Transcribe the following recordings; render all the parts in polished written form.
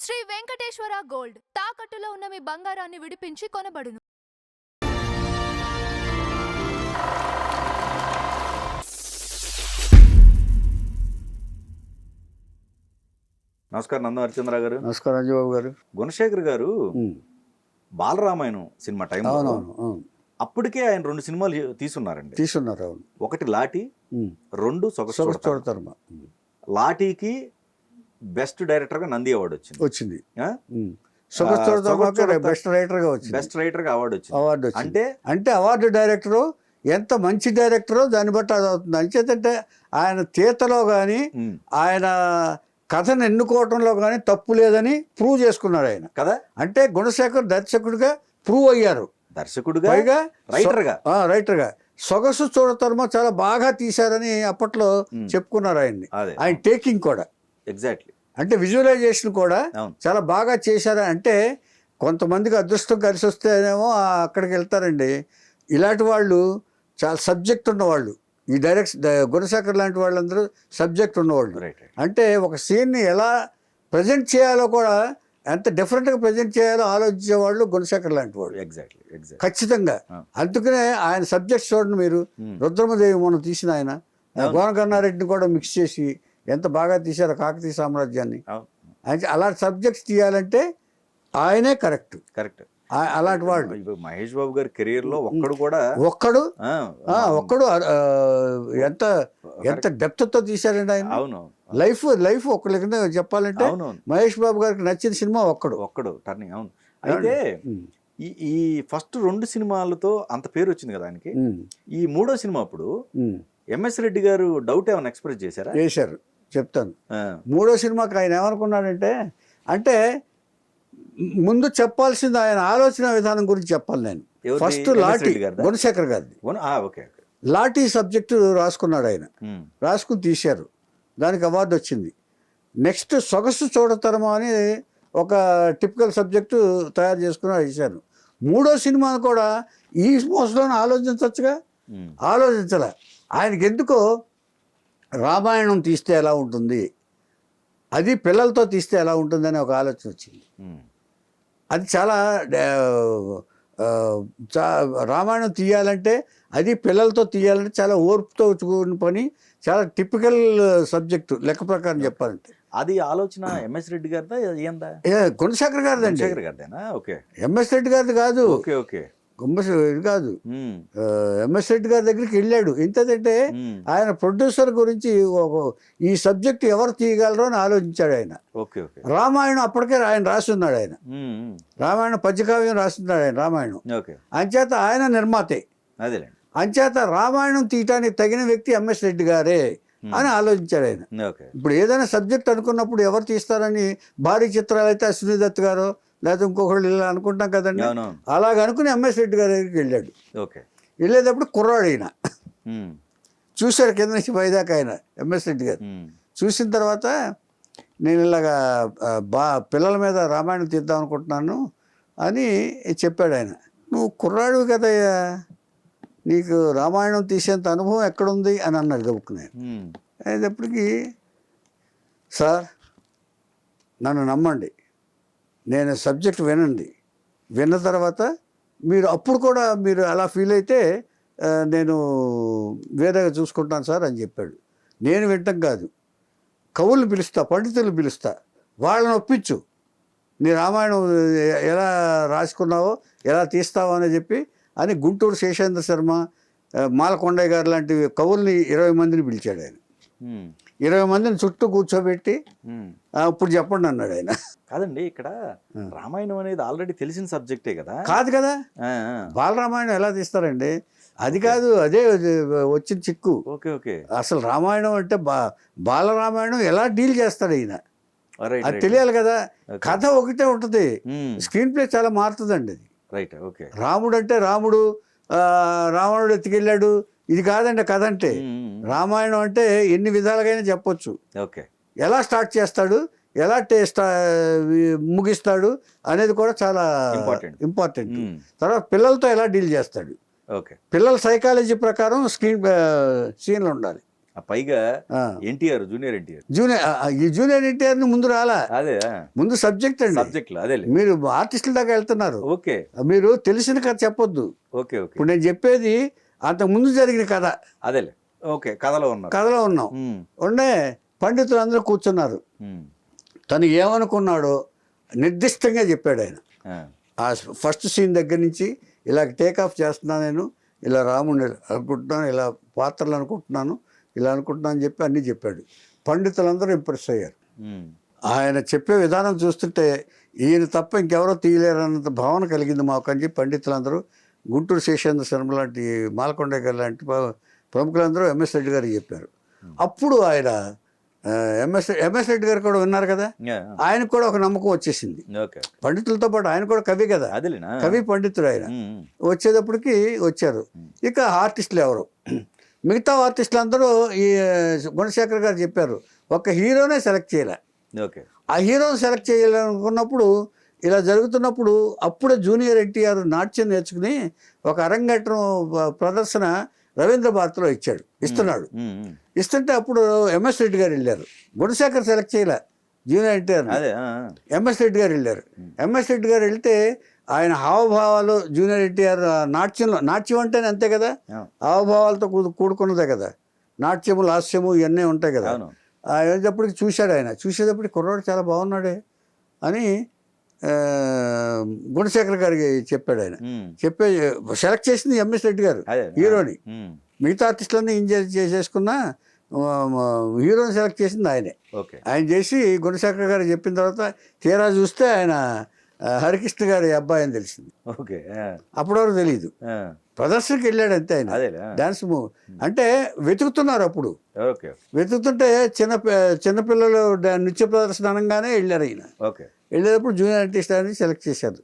Shri Venkateswara gold తాకట్టులో ఉన్న మీ బంగారాన్ని విడిపించి కొనబడును. నమస్కారం నందం హరిచంద్ర గారు. నమస్కారం అంజబాబు గారు. గుణశేఖర్ గారు బాలరామాయణం సినిమా టైంలో అప్పటికే ఆయన 2 సినిమాలు తీసున్నారు. అవును. ఒకటి లాఠీ, 2 సొగసు చూడతారమ్మా. లాఠీకి బెస్ట్ డైరెక్టర్ గా నంది అవార్డు వచ్చింది. బెస్ట్ రైటర్ గా వచ్చింది. బెస్ట్ రైటర్ గా అవార్డు వచ్చింది. అంటే అవార్డు డైరెక్టరు ఎంత మంచి డైరెక్టరో దాన్ని బట్టి అది అవుతుంది. అంచేతంటే ఆయన తీతలో కానీ ఆయన కథను ఎన్నుకోవటంలో కానీ తప్పు లేదని ప్రూవ్ చేసుకున్నాడు ఆయన కదా. అంటే గుణశేఖర్ దర్శకుడిగా ప్రూవ్ అయ్యారు. దర్శకుడుగా రైటర్గా సొగసు చూడతరమో చాలా బాగా తీశారని అప్పట్లో చెప్పుకున్నారు ఆయన్ని. ఆయన టేకింగ్ కూడా ఎగ్జాక్ట్లీ, అంటే విజువలైజేషన్ కూడా చాలా బాగా చేశారు. అంటే కొంతమందికి అదృష్టం కలిసి వస్తేనేమో అక్కడికి వెళ్తారండి. ఇలాంటి వాళ్ళు చాలా సబ్జెక్ట్ ఉన్నవాళ్ళు, ఈ గుణశేఖర్ లాంటి వాళ్ళందరూ సబ్జెక్ట్ ఉన్నవాళ్ళు. అంటే ఒక సీన్ని ఎలా ప్రజెంట్ చేయాలో కూడా ఎంత డిఫరెంట్గా ప్రజెంట్ చేయాలో ఆలోచించేవాళ్ళు గుణశేఖర్ లాంటి వాళ్ళు. ఖచ్చితంగా. అందుకనే ఆయన సబ్జెక్ట్స్ చూడండి మీరు. రుద్రమదేవి మనం తీసిన ఆయన గోనగన్నారెడ్డిని కూడా మిక్స్ చేసి ఎంత బాగా తీశారో కాకతీయ సామ్రాజ్యాన్ని. అలాంటి సబ్జెక్ట్స్ తీయాలంటే ఆయనే కరెక్ట్. అలాంటి వాళ్ళు మహేష్ బాబు గారి కెరీర్ లో ఒక్కడు ఎంత డెప్త్ తో తీశారండి ఆయన. లైఫ్ ఒకళ్ళ చెప్పాలంటే మహేష్ బాబు గారికి నచ్చిన సినిమా ఒక్కడు టర్నింగ్. అవును. అయితే ఈ ఫస్ట్ 2 సినిమాలతో అంత పేరు వచ్చింది కదా ఆయనకి. ఈ 3వ సినిమా అప్పుడు ఎంఎస్ రెడ్డి గారు డౌట్ ఏమైనా ఎక్స్ప్రెస్ చేశారు. చెప్తాను. 3వ సినిమాకి ఆయన ఏమనుకున్నాడంటే, అంటే ముందు చెప్పాల్సింది ఆయన ఆలోచన విధానం గురించి చెప్పాలి నేను. ఫస్ట్ లాఠీ, గుణశేఖర్ గారిది లాఠీ సబ్జెక్టు రాసుకున్నాడు ఆయన. రాసుకుని తీశారు, దానికి అవార్డు వచ్చింది. నెక్స్ట్ సొగసు చూడతరమా అని ఒక టిపికల్ సబ్జెక్టు తయారు చేసుకుని వేశారు. 3వ సినిమాను కూడా ఈ మోసలోనే ఆలోచించవచ్చుగా, ఆలోచించాల. ఆయనకి ఎందుకో రామాయణం తీస్తే ఎలా ఉంటుంది, అది పిల్లలతో తీస్తే ఎలా ఉంటుందని ఒక ఆలోచన వచ్చింది. అది చాలా రామాయణం తీయాలంటే, అది పిల్లలతో తీయాలంటే చాలా ఓర్పుతో కూడిన పని, చాలా టిపికల్ సబ్జెక్టు లెక్క ప్రకారం చెప్పాలంటే. అది ఆలోచన ఎంఎస్ రెడ్డి గారిదా గుణశేఖర్ గారిదండి. ఎంఎస్ రెడ్డి గారిది కాదు. ఇది కాదు. ఎంఎస్ రెడ్డి గారి దగ్గరికి వెళ్ళాడు. ఎంతంటే ఆయన ప్రొడ్యూసర్ గురించి ఈ సబ్జెక్ట్ ఎవరు తీయగలరో అని ఆలోచించాడు ఆయన. రామాయణం అప్పటికే ఆయన రాస్తున్నాడు. ఆయన రామాయణం పద్యకావ్యం రాస్తున్నాడు ఆయన. రామాయణం అంచేత ఆయన నిర్మాతే. అంచేత రామాయణం తీయటానికి తగిన వ్యక్తి ఎంఎస్ రెడ్డి గారే అని ఆలోచించాడు ఆయన. ఇప్పుడు ఏదైనా సబ్జెక్ట్ అనుకున్నప్పుడు ఎవరు తీస్తారని, భారీ చిత్రాలు అయితే అశ్విని దత్ గారు లేకపోతే ఇంకొకళ్ళు ఇలా అనుకుంటాం కదండి. అలాగ అనుకుని ఎంఎస్ రెడ్డి గారి దగ్గరికి వెళ్ళాడు. వెళ్ళేటప్పుడు కుర్రాడు ఆయన చూశాడు కింద నుంచి పైదాకా ఆయన. ఎంఎస్ రెడ్డి గారు చూసిన తర్వాత, నేను ఇలాగా పిల్లల మీద రామాయణం తీద్దాం అనుకుంటున్నాను అని చెప్పాడు ఆయన. నువ్వు కుర్రాడు కదయ్యా, నీకు రామాయణం తీసేంత అనుభవం ఎక్కడుంది అని అన్నాడు గబుక్కున్నాను. అయినప్పటికీ, సార్ నన్ను నమ్మండి, నేను సబ్జెక్ట్ విన్న తర్వాత మీరు అప్పుడు కూడా మీరు అలా ఫీల్ అయితే నేను వేరేగా చూసుకుంటాను సార్ అని చెప్పాడు. నేను వింటాం కాదు, కవులు పిలుస్తా, పండితులు పిలుస్తా, వాళ్ళని ఒప్పించు, నీ రామాయణం ఎలా రాసుకున్నావో ఎలా తీస్తావో అని చెప్పి అని గుంటూరు శేషేంద్ర శర్మ, మాలకొండయ్య గారు లాంటి కవుల్ని 20 మందిని పిలిచాడు ఆయన. 20 మందిని చుట్టూ కూర్చోబెట్టి ఇప్పుడు చెప్పండి అన్నాడు ఆయన. కాదండి, ఇక్కడ రామాయణం అనేది ఆల్రెడీ తెలిసిన సబ్జెక్టే కదా. కాదు కదా, బాలరామాయణం ఎలా తీస్తారండి? అది కాదు, అదే వచ్చిన చిక్కు. అసలు రామాయణం అంటే బాలరామాయణం ఎలా డీల్ చేస్తాడు ఈయన, అది తెలియాలి కదా. కథ ఒకటే ఉంటుంది, స్క్రీన్ ప్లే చాలా మారుతుందండి అది. రాముడు అంటే రాముడు, రావణుడు ఎత్తుకెళ్ళాడు, ఇది కాదండి కథ అంటే. రామాయణం అంటే ఎన్ని విధాలుగా చెప్పొచ్చు. ఎలా స్టార్ట్ చేస్తాడు, ఎలా ముగిస్తాడు అనేది కూడా చాలా ఇంపార్టెంట్. తర్వాత పిల్లలతో ఎలా డీల్ చేస్తాడు, పిల్లల సైకాలజీ ప్రకారం సీన్లు ఉండాలి. పైగా ఎన్టీఆర్ ఈ జూనియర్ ఎన్టీఆర్ ముందు రాలా, అదే ముందు సబ్జెక్ట్ అండి, సబ్జెక్ట్ అదే మీరు ఆర్టిస్టుల దాకా వెళ్తున్నారు. ఓకే మీరు తెలిసిన కథ చెప్పొద్దు. ఓకే ఓకే ఇప్పుడు నేను చెప్పేది అంత ముందు జరిగిన కథ. అదేలే ఓకే కథలో ఉన్నాం. ఉండే పండితులు అందరూ కూర్చున్నారు. తను ఏమనుకున్నాడో నిర్దిష్టంగా చెప్పాడు ఆయన. ఆ ఫస్ట్ సీన్ దగ్గర నుంచి ఇలా టేక్ ఆఫ్ చేస్తున్నాను, నేను ఇలా రాముడిని అనుకుంటున్నాను, ఇలా పాత్రలు అనుకుంటున్నాను, ఇలా అనుకుంటున్నాను అని చెప్పి అన్నీ చెప్పాడు. పండితులందరూ ఇంప్రెస్ అయ్యారు. ఆయన చెప్పే విధానం చూస్తుంటే ఈయన తప్ప ఇంకెవరో తీయలేరన్నంత భావన కలిగింది మాకు అని చెప్పి పండితులందరూ, గుంటూరు శేషేంద్ర శర్మ లాంటి, మాలకొండ గారు లాంటి ప్రముఖులందరూ ఎంఎస్ రెడ్డి గారికి చెప్పారు. అప్పుడు ఆయన ఎంఎస్ రెడ్డి గారు కూడా విన్నారు కదా, ఆయనకు కూడా ఒక నమ్మకం వచ్చేసింది. పండితులతో పాటు ఆయన కూడా కవి కదా, కవి పండితుడు ఆయన. వచ్చేటప్పటికి వచ్చారు. ఇక ఆర్టిస్టులు ఎవరు, మిగతా ఆర్టిస్టులు అందరూ ఈ గుణశేఖర్ గారు చెప్పారు ఒక్క హీరోనే సెలెక్ట్ చేయలే. ఆ హీరోని సెలెక్ట్ చేయాలనుకున్నప్పుడు ఇలా జరుగుతున్నప్పుడు అప్పుడే జూనియర్ ఎన్టీఆర్ నాట్యం నేర్చుకుని ఒక అరంగేట్రం ప్రదర్శన రవీంద్ర భారతిలో ఇస్తున్నాడు. ఇస్తుంటే అప్పుడు ఎంఎస్ రెడ్డి గారు వెళ్ళారు. గుణశేఖర్ సెలెక్ట్ చేయలే జూనియర్ ఎన్టీఆర్, ఎంఎస్ రెడ్డి గారు వెళ్ళారు. ఎంఎస్ రెడ్డి గారు వెళ్తే ఆయన హావభావాలు జూనియర్ ఎన్టీఆర్ నాట్యం అంటేనే అంతే కదా, హావభావాలతో కూడుకున్నదే కదా, నాట్యము లాస్యము ఇవన్నీ ఉంటాయి కదా. అయ్యేటప్పటికి చూశాడు ఆయన. చూసేటప్పటికి కుర్రాడు చాలా బాగున్నాడే అని గుణశేఖర్ గారికి చెప్పాడు ఆయన. సెలెక్ట్ చేసింది ఎంఎస్ రెడ్డి గారు హీరోని. మిగతా ఆర్టిస్టులన్నీ ఎంజాయ్ చేసేసుకున్నా హీరోని సెలెక్ట్ చేసింది ఆయనే. ఆయన చేసి గుణశేఖర్ గారు చెప్పిన తర్వాత తీరా చూస్తే ఆయన హరికృష్ణ గారి అబ్బాయి అని తెలిసింది. అప్పటి వరకు తెలియదు. ప్రదర్శనకి వెళ్ళాడు అంతే ఆయన, డాన్స్ అంటే వెతుకుతున్నారు. అప్పుడు వెతుకుతుంటే చిన్నపిల్లలు నృత్య ప్రదర్శన అనగానే వెళ్ళారు ఆయన. వెళ్ళేటప్పుడు జూనియర్ ఆర్టిస్ట్ అని సెలెక్ట్ చేశారు.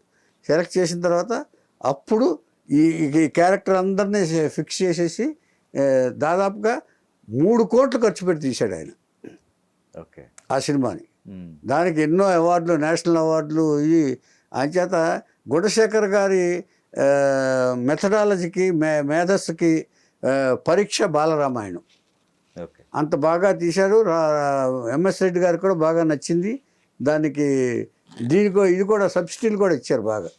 సెలెక్ట్ చేసిన తర్వాత అప్పుడు ఈ క్యారెక్టర్ అందరినీ ఫిక్స్ చేసేసి దాదాపుగా 3 కోట్లు ఖర్చు పెట్టి తీశాడు ఆయన ఆ సినిమాని. దానికి ఎన్నో అవార్డులు, నేషనల్ అవార్డులు ఇవి. అంచేత గుణశేఖర్ గారి మెథడాలజీకి మేధస్సుకి పరీక్ష బాలరామాయణం అంత బాగా తీశారు. ఎంఎస్ రెడ్డి గారికి కూడా బాగా నచ్చింది. దానికి ఇది కూడా సబ్సిడీలు కూడా ఇచ్చారు బాగా.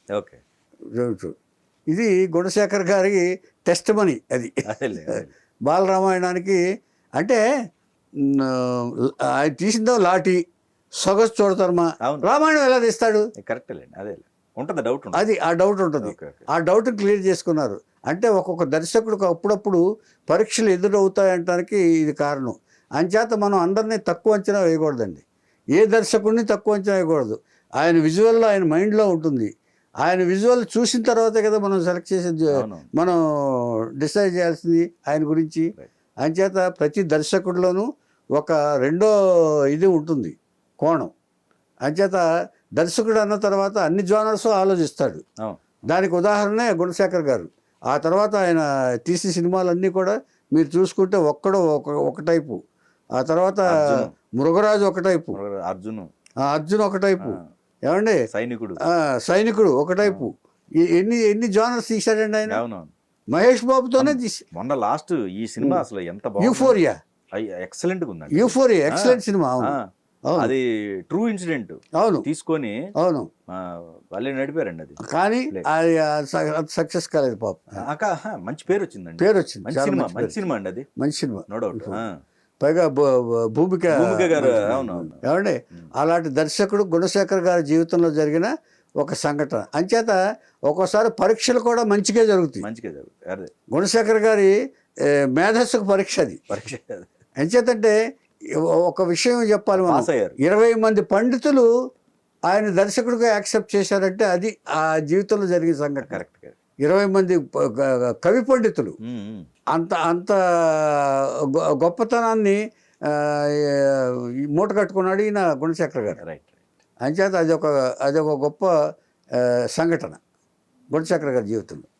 ఇది గుణశేఖర్ గారి టెస్ట్ మనీ అది బాలరామాయణానికి. అంటే ఆయన తీసిందో లాటి సొగసు చూడతారమ్మా, రామాయణం ఎలా తీస్తాడు, అది ఆ డౌట్ ఉంటుంది. ఆ డౌట్ క్లియర్ చేసుకున్నారు. అంటే ఒక్కొక్క దర్శకుడికి అప్పుడప్పుడు పరీక్షలు ఎదురవుతాయంటానికి ఇది కారణం. అంచేత మనం అందరినీ తక్కువ అంచనా వేయకూడదండి. ఏ దర్శకుడిని తక్కువ అంచనా వేయకూడదు. ఆయన విజువల్లో ఆయన మైండ్లో ఉంటుంది. ఆయన విజువల్ చూసిన తర్వాతే కదా మనం సెలెక్ట్ చేసేది, మనం డిసైడ్ చేయాల్సింది ఆయన గురించి. అంచేత ప్రతి దర్శకుడిలోనూ ఒక రెండో ఇది ఉంటుంది, కోణం. అంచేత దర్శకుడు అన్న తర్వాత అన్ని జోనర్స్ ఆలోచిస్తాడు. దానికి ఉదాహరణే గుణశేఖర్ గారు. ఆ తర్వాత ఆయన తీసిన సినిమాలన్నీ కూడా మీరు చూసుకుంటే ఒక టైపు, ఆ తర్వాత మృగరాజు ఒక టైపు, అర్జున్ ఒక టైపు, ఏమండి సైనికుడు ఒక టైపు. ఎన్ని జోనర్స్ తీశాడండి ఆయన. మహేష్ బాబుతోనే తీసి మొన్న లాస్ట్ ఈ సినిమా అసలు ఎంత యూఫోరియా ఎక్సలెంట్ గా ఉంది. Euphoria excellent cinema. అది ట్రూ ఇన్సిడెంట్ తీసుకొని వాళ్ళే నడిపారండి. అది కానీ అది సక్సెస్ కాలేదు పాపం. మంచి పేరు వచ్చిందండి. మంచి సినిమా అండి, అది మంచి సినిమా నో డౌట్. పైగా భూమిక గారు ఏమండి. అలాంటి దర్శకుడు గుణశేఖర్ గారి జీవితంలో జరిగిన ఒక సంఘటన. అంచేత ఒక్కోసారి పరీక్షలు కూడా మంచిగా జరుగుతాయి. గుణశేఖర్ గారి మేధస్సుకు పరీక్ష అది. అంచేతంటే ఒక విషయం చెప్పాలి, 20 మంది పండితులు ఆయన దర్శకుడిగా యాక్సెప్ట్ చేశారంటే అది ఆ జీవితంలో జరిగిన సంఘటన. కరెక్ట్. 20 మంది కవి పండితులు అంత గొప్పతనాన్ని మూట కట్టుకున్నాడు ఈయన గుణశేఖర్ గారు. అంచేత అదొక గొప్ప సంఘటన గుణశేఖర్ గారి జీవితంలో.